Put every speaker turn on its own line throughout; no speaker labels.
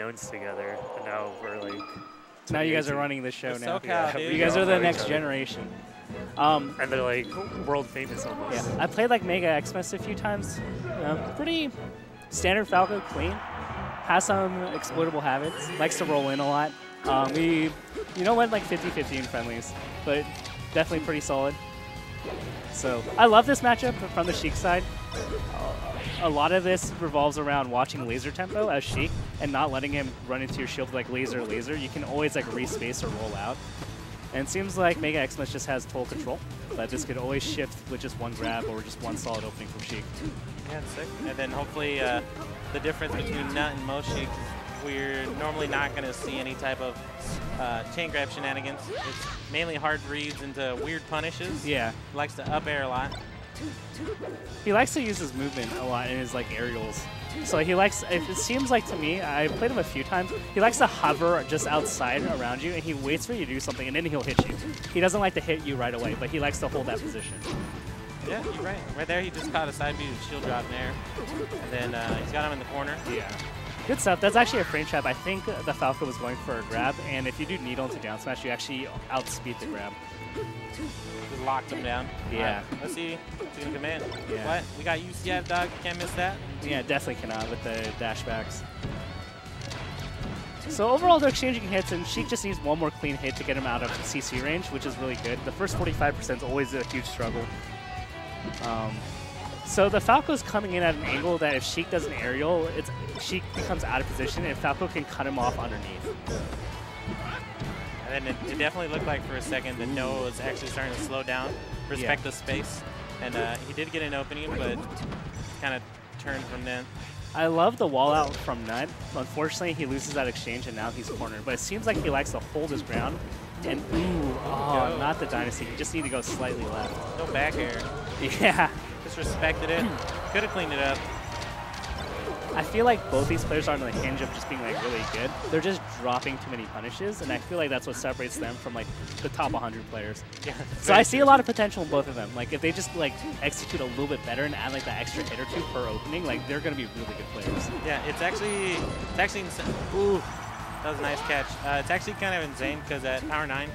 knowns together, and now we're like.
Now you guys are running the show now.
SoCal,
You guys are the next generation.
And they're like world famous almost.
Yeah, I played like MegaXmas a few times. Pretty standard Falco, clean. Has some exploitable habits. Likes to roll in a lot. We, went like 50-50 in friendlies, but definitely pretty solid. So I love this matchup from the Sheik side. A lot of this revolves around watching laser tempo as Sheik and not letting him run into your shield like laser. You can always like respace or roll out. And it seems like MegaXmas just has total control, but this could always shift with just one grab or just one solid opening from Sheik.
Yeah, sick. And then hopefully the difference between Nut and most Sheiks is we're normally not going to see any type of chain grab shenanigans. It's mainly hard reads into weird punishes.
Yeah.
He likes to up air a lot.
He likes to use his movement a lot in his like aerials. So he likes, it seems like to me, I played him a few times, he likes to hover just outside around you and he waits for you to do something and then he'll hit you. He doesn't like to hit you right away, but he likes to hold that position.
Yeah, you're right. Right there, he just caught a side B with shield drop in there. And then he's got him in the corner.
Yeah. Good stuff. That's actually a frame trap. I think the Falco was going for a grab, and if you do needle into down smash, you actually outspeed the grab.
Just locked him down.
Yeah.
Right, let's see if he can command.
Yeah.
What? We got UCF, dog. Can't miss that.
Yeah, definitely cannot with the dashbacks. So overall, they're exchanging hits, and Sheik just needs one more clean hit to get him out of CC range, which is really good. The first 45% is always a huge struggle. So the Falco's coming in at an angle that if Sheik does an aerial, Sheik becomes out of position, and Falco can cut him off underneath.
And then it definitely looked like for a second that Noah was actually starting to slow down, respect the space. And he did get an opening, but kind of turned from then.
I love the wall out from Nut. Unfortunately, he loses that exchange, and now he's cornered. But it seems like he likes to hold his ground. And ooh, oh, not the Dynasty. You just need to go slightly left.
No back air.
Yeah.
Just respected it. Could have cleaned it up.
I feel like both these players are on the hinge of just being like really good. They're just dropping too many punishes, and I feel like that's what separates them from like the top 100 players.
Yeah,
so I see a lot of potential in both of them. Like if they just like execute a little bit better and add like that extra hit or two per opening, like they're gonna be really good players.
Yeah, it's actually insane. Ooh, that was a nice catch. It's actually kind of insane because at Power 9,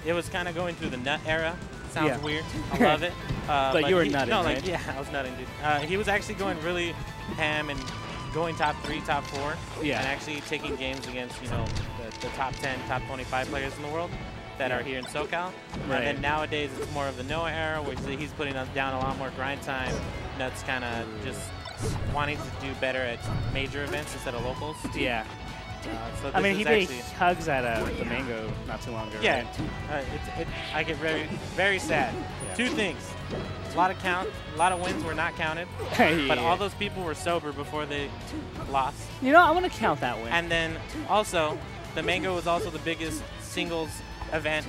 it was kind of going through the Nut era. Sounds weird. I love it.
But you were nutting,
no,
right?
like, yeah, I was nutting, dude. He was actually going really ham and going top 3, top 4, and actually taking games against, the top 10, top 25 players in the world that are here in SoCal. Right. And then nowadays it's more of the Noah era, which he's putting us down a lot more grind time. Nut's kind of just wanting to do better at major events instead of locals.
Yeah.
So
I mean, he did hugs at the Mango not too long ago.
Yeah,
right?
I get very, very sad. Yeah. 2 things. A lot of wins were not counted, but all those people were sober before they lost.
I want to count that win.
And then also, the Mango was also the biggest singles event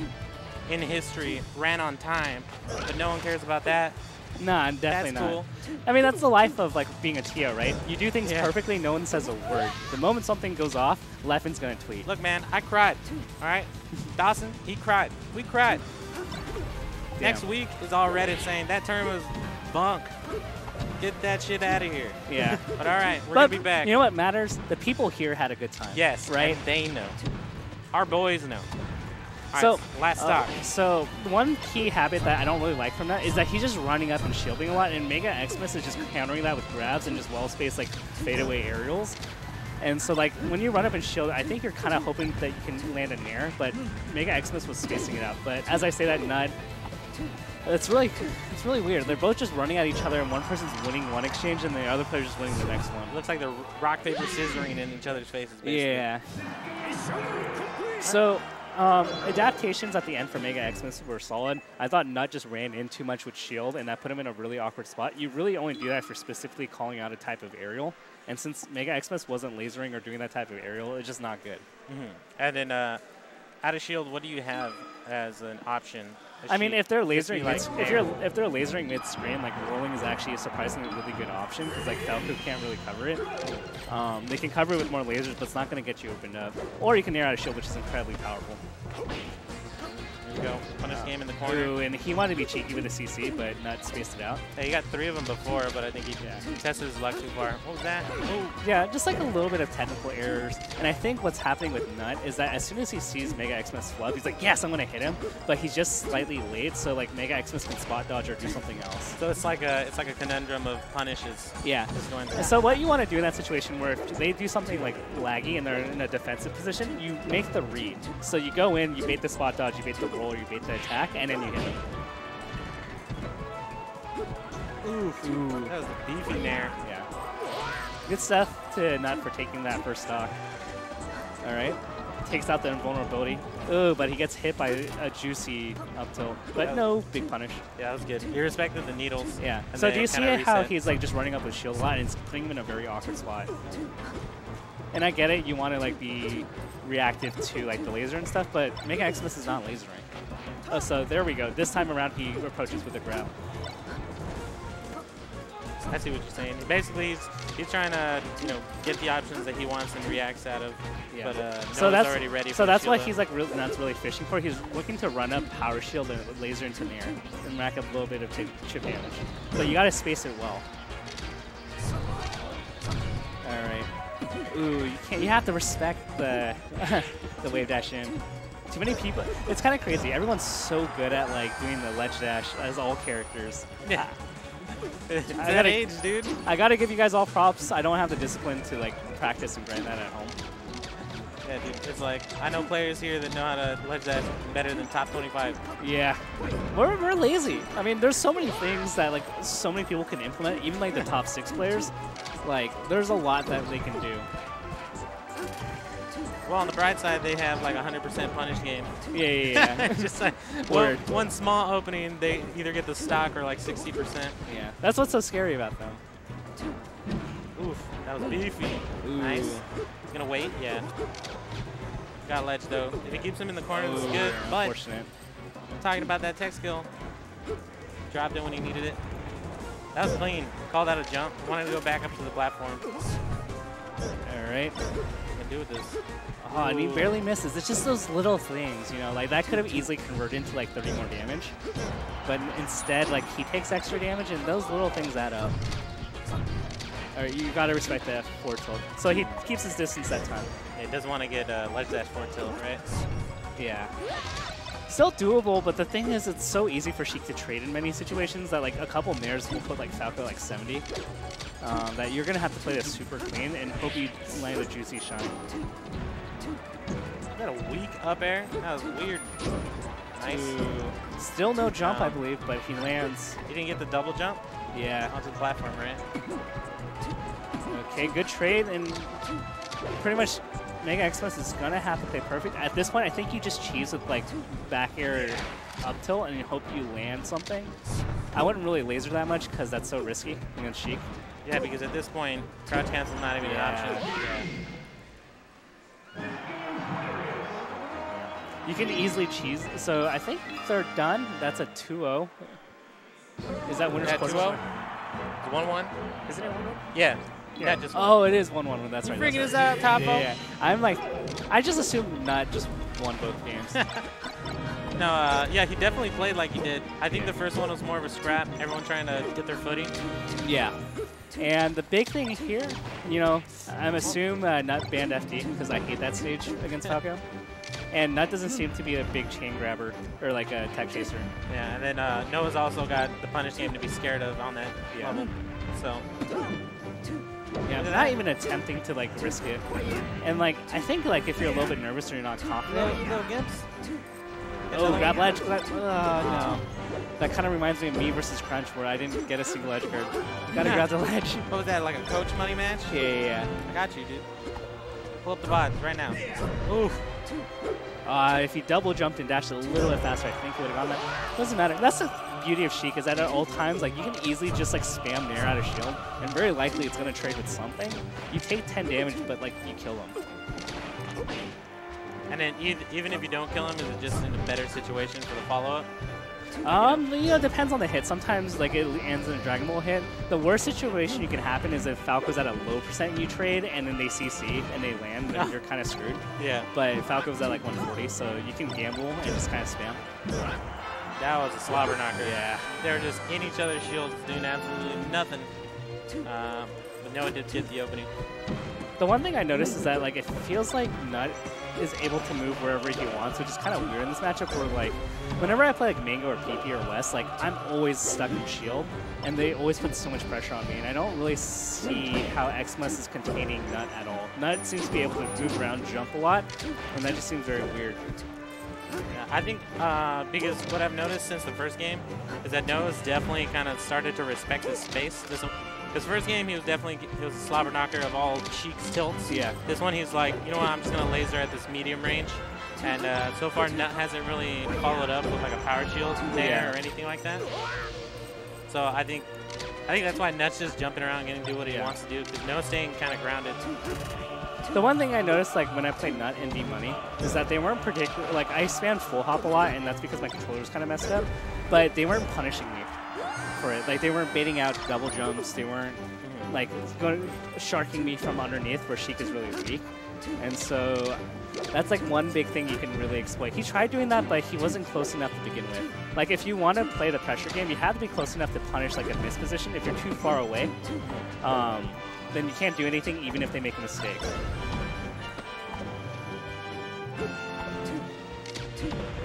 in history, ran on time, but no one cares about that.
Nah, definitely
That's
not.
Cool.
I mean, that's the life of like being a TO, right? You do things perfectly, no one says a word. The moment something goes off, Leffen's gonna tweet.
Look, man, I cried. All right, Dawson, he cried. We cried. Damn. Next week is all Reddit saying that term was bunk. Get that shit out of here.
Yeah.
But all right, we're gonna be back.
You know what matters? The people here had a good time.
Yes,
right?
And they know. Our boys know.
So,
last stop.
So one key habit that I don't really like from that is that he's just running up and shielding a lot, and MegaXmas is just countering that with grabs and just well-spaced like fadeaway aerials. And so like when you run up and shield, I think you're kind of hoping that you can land a nair, but MegaXmas was spacing it out. But as I say that, Nut, it's really weird. They're both just running at each other, and one person's winning one exchange, and the other player's just winning the next one.
It looks like they're rock, paper, scissoring in each other's faces, basically.
Yeah. So adaptations at the end for MegaXmas were solid. I thought Nut just ran in too much with shield, and that put him in a really awkward spot. You really only do that if you're specifically calling out a type of aerial. And since MegaXmas wasn't lasering or doing that type of aerial, it's just not good.
And then out of shield, what do you have as an option?
I mean, if they're lasering, if they're lasering mid-screen, like rolling is actually a surprisingly really good option because like Falco can't really cover it. They can cover it with more lasers, but it's not going to get you opened up. Or you can air out a shield, which is incredibly powerful.
There you go. Punish game in the corner.
Ooh, and he wanted to be cheeky with the CC, but not spaced it out.
Yeah, he got 3 of them before, but I think he tested his luck too far. What was that? Ooh.
Yeah, just like a little bit of technical errors. And I think what's happening with Nut is that as soon as he sees MegaXmas flub, he's like, yes, I'm going to hit him. But he's just slightly late, so like MegaXmas can spot dodge or do something else.
So it's like a conundrum of punishes.
Yeah.
Going
so what you want to do in that situation where if they do something like laggy and they're in a defensive position, you make the read. So you go in, you bait the spot dodge, you bait the roll, you bait the attack, and then you hit him.
Oof. Ooh. That was a beefy nair.
Yeah. Good stuff to Nut for taking that first stock. All right. Takes out the invulnerability. Oh, but he gets hit by a juicy up tilt. But no big punish.
Yeah, that was good. He respected the needles.
Yeah. So do you see how he's like just running up with shield a lot and it's putting him in a very awkward spot? And I get it, you want to like be reactive to like the laser and stuff, but MegaXmas is not lasering. Oh, so there we go. This time around, he approaches with a grab.
I see what you're saying. Basically, he's trying to get the options that he wants and reacts out of. Yeah. But
so that's
already ready.
So that's what he's like really fishing for. He's looking to run up power shield and laser into the air and rack up a little bit of chip damage. But you got to space it well. All right. Ooh, you can't. You have to respect the the wave dash in. Too many people. It's kind of crazy. Everyone's so good at like doing the ledge dash as all characters.
Yeah. I gotta age, dude.
I gotta give you guys all props. I don't have the discipline to like practice and grind that at home.
Yeah, dude. It's like I know players here that know how to ledge dash better than top 25.
Yeah, we're lazy. I mean, there's so many things that like so many people can implement. Even like the top 6 players, like there's a lot that they can do.
Well, on the bright side, they have like 100% punish game.
Yeah.
Just like one small opening, they either get the stock or like 60%.
Yeah, that's what's so scary about them.
Oof, that was beefy. Ooh. Nice. He's gonna wait. Yeah. Got ledge though. If he keeps him in the corner, it's good. But
unfortunate.
Talking about that tech skill, dropped it when he needed it. That was clean. Call that a jump. Wanted to go back up to the platform.
All right.
What can do with this?
Oh, and he barely misses. It's just those little things, like that could have easily converted into like 30 more damage. But instead, like he takes extra damage and those little things add up. All right, you gotta respect the forward tilt. So he keeps his distance that time.
Yeah, he doesn't want to get ledge dash forward tilt, right?
Yeah. Still doable, but the thing is it's so easy for Sheik to trade in many situations that like a couple nairs will put like Falco like 70. That you're gonna have to play this super clean and hope you land a juicy shine.
Is that a weak up air? That was weird. Nice.
Ooh. Still no jump, I believe, but he lands.
He didn't get the double jump?
Yeah.
Onto the platform, right?
Okay, good trade, and pretty much MegaXmas is gonna have to play perfect. At this point, I think you just cheese with like back air up tilt and you hope you land something. I wouldn't really laser that much because that's so risky against Sheik.
Yeah, because at this point, crouch cancel is not even an option.
Yeah. You can easily cheese. So I think they're done. That's a 2-0. Is that winner's quarter?
2-0? 1-1?
Isn't it 1-1?
Yeah.
Yeah.
Just
oh, it is 1-1. That's right.
Freaking us out, Topo.
Yeah. I'm like, I just assumed not just won both games.
No, yeah, he definitely played like he did. I think the first one was more of a scrap. Everyone trying to get their footing.
Yeah. And the big thing here, I'm assume Nut banned FD because I hate that stage against Falco. And Nut doesn't seem to be a big chain grabber or like a tech chaser.
Yeah, and then Noah's also got the punish game to be scared of on that level. So.
Yeah, not even attempting to like risk it. And like, I think like if you're a little bit nervous or you're not confident.
Little gimps.
Oh, grab ledge. No. That kind of reminds me of me versus Crunch where I didn't get a single edge guard. Gotta grab the ledge.
What was that, like a coach money match?
Yeah.
I got you, dude. Pull up the VODs right now. Oof.
If he double jumped and dashed a little bit faster, I think he would have gone there. Doesn't matter. That's the beauty of Sheik is that at all times, like you can easily just like spam nair out of shield, and very likely it's gonna trade with something. You take 10 damage, but like you kill him.
And then even if you don't kill him, is it just in a better situation for the follow-up?
You know, it depends on the hit. Sometimes like it ends in a Dragon Ball hit. The worst situation you can happen is if Falco's at a low percent you trade and then they CC and they land, then you're kind of screwed.
Yeah.
But Falco's at like 140, so you can gamble and just kind of spam.
That was a slobber knocker.
Yeah.
They were just in each other's shields doing absolutely nothing. But Noah did get the opening.
The one thing I noticed is that like it feels like Nut is able to move wherever he wants, which is kind of weird in this matchup where like whenever I play like Mango or PP or West, like I'm always stuck in shield and they always put so much pressure on me and I don't really see how Xmas is containing Nut at all. Nut seems to be able to move around, jump a lot, and that just seems very weird.
Yeah, I think because what I've noticed since the first game is that Noah's definitely kind of started to respect his space. This first game, he was a slobber knocker of all Sheik's tilts.
Yeah.
This one, he's like, you know what, I'm just going to laser at this medium range. And so far, Nut hasn't really followed up with like a power shield there or anything like that. So I think that's why Nut's just jumping around and do what he wants to do, because Noah's staying kind of grounded.
The one thing I noticed, like when I played Nut and D-Money, is that they weren't particularly, like I spammed full hop a lot, and that's because my controller's kind of messed up, but they weren't punishing me for it. Like they weren't baiting out double jumps, they weren't like sharking me from underneath where Sheik is really weak. And so that's like one big thing you can really exploit. He tried doing that, but he wasn't close enough to begin with. Like if you want to play the pressure game, you have to be close enough to punish like a miss position. If you're too far away, then you can't do anything even if they make a mistake.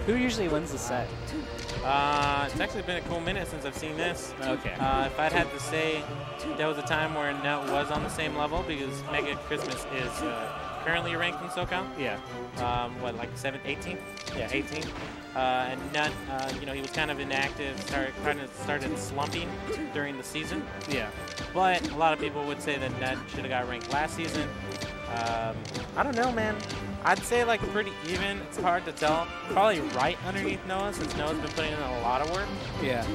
Who usually wins the set?
It's actually been a cool minute since I've seen this.
Okay.
If I'd had to say, there was a time where Nut was on the same level because MegaXmas is currently ranked in SoCal.
Yeah.
What, like 18? Yeah, 18. And Nut, you know, he was kind of inactive, started slumping during the season.
Yeah.
But a lot of people would say that Nut should have got ranked last season. I don't know, man. I'd say like pretty even. It's hard to tell. Probably right underneath Noah, since Noah's been putting in a lot of work.
Yeah.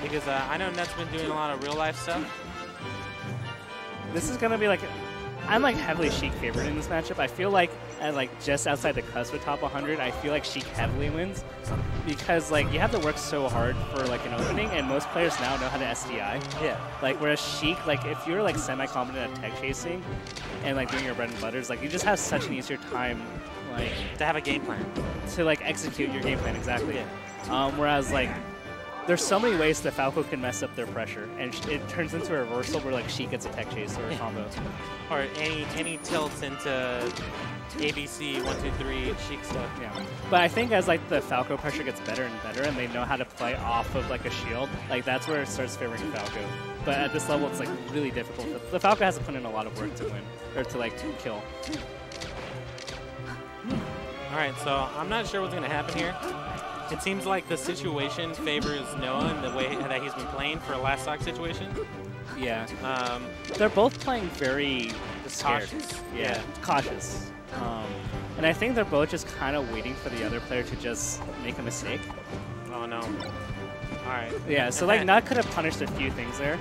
Because I know Nut's been doing a lot of real life stuff.
This is gonna be like, I'm like heavily Sheik favored in this matchup. I feel like at like just outside the cusp of top 100, I feel like Sheik heavily wins because like you have to work so hard for like an opening, and most players now know how to SDI.
Yeah.
Like whereas Sheik, like if you're like semi-competent at tech chasing and like doing your bread and butters, like you just have such an easier time like
To have a game plan.
to like execute your game plan exactly.
Yeah.
Whereas like there's so many ways that Falco can mess up their pressure, and it turns into a reversal where like Sheik gets a tech chase or a combo.
Or any tilts into ABC 1, 2, 3 Sheik stuff.
Yeah. But I think as like the Falco pressure gets better and better, and they know how to play off of like a shield, like that's where it starts favoring Falco. But at this level, it's like really difficult. The Falco has to put in a lot of work to win, or to like kill.
All right, so I'm not sure what's going to happen here. It seems like the situation favors Noah in the way that he's been playing for a last stock situation.
Yeah. They're both playing very scared.
Cautious.
Yeah, cautious. And I think they're both just kind of waiting for the other player to just make a mistake.
Oh, no. All right.
Yeah, so like Nut could have punished a few things there.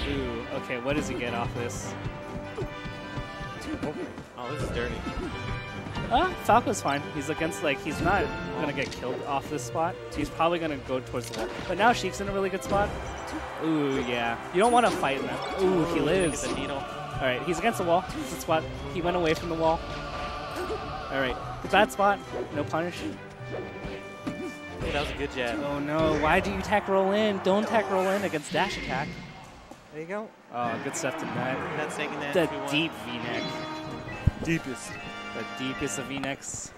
Ooh, okay, what does he get off this?
Oh, this is dirty.
Falco's fine. He's against, like, he's not going to get killed off this spot. He's probably going to go towards the wall. But now Sheik's in a really good spot. Ooh, yeah. You don't want to fight in that. Ooh, he lives.
The needle.
All right, he's against the wall. It's a spot. He went away from the wall. All right, bad spot. No punish.
Hey, that was a good jab.
Oh, no. Why do you tack roll in? Don't tack roll in against dash attack.
There you go.
Oh, good stuff to Nut.
That's taking that.
The deep V-neck.
Deepest.
The deepest of V-necks.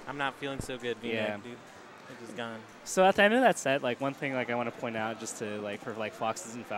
I'm not feeling so good, V-neck, dude. It is gone.
So at the end of that set, like one thing like I want to point out just to like for like Foxes and Falcons.